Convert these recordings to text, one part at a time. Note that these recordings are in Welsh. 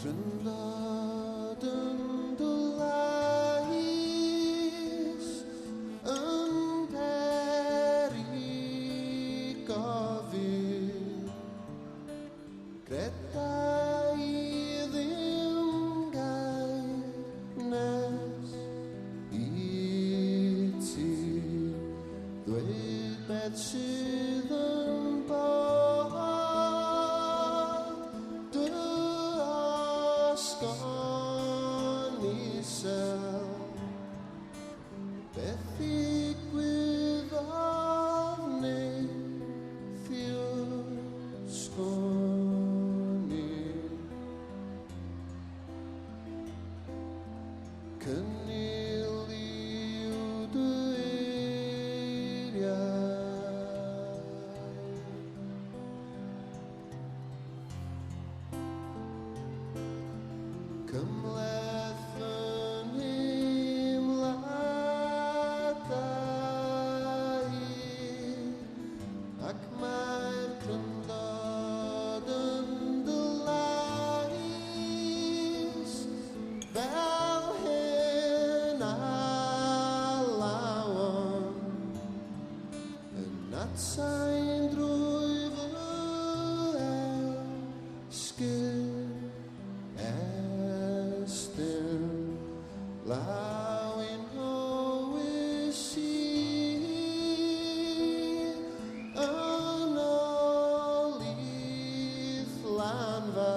Cryndod yn dy Lais yn peri gofyn credai ddim gair nes i ti ddweud beth sydd yn bod dy asgon isel beth ddigwyddodd wneith i'w sgwennu cynnil i'w dy eiriau cymleth fy nhimladau ac mae'r Cryndod yn dy Lais fel hyn a lawon yn atsain drwy fy esgyrn estyn law i'n hywys i yn ôl i'th lanfa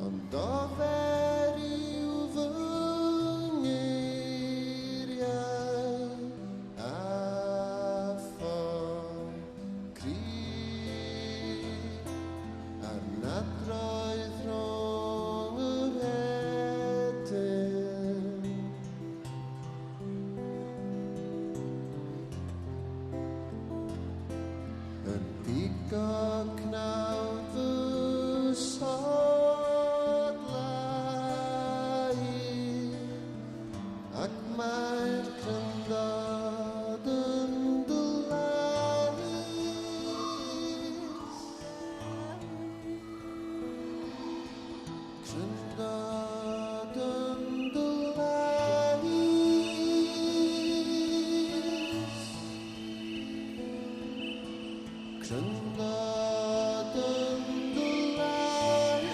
ond ofer i'w fy ngeiriau a ffordd cryf a'r nadroedd rhwng yr hedyn yn pigo cnawd fy sodlau ac mae'r Cryndod yn dy Lais Cryndod yn dy Lais Cryndod yn dy Lais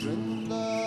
Cryndod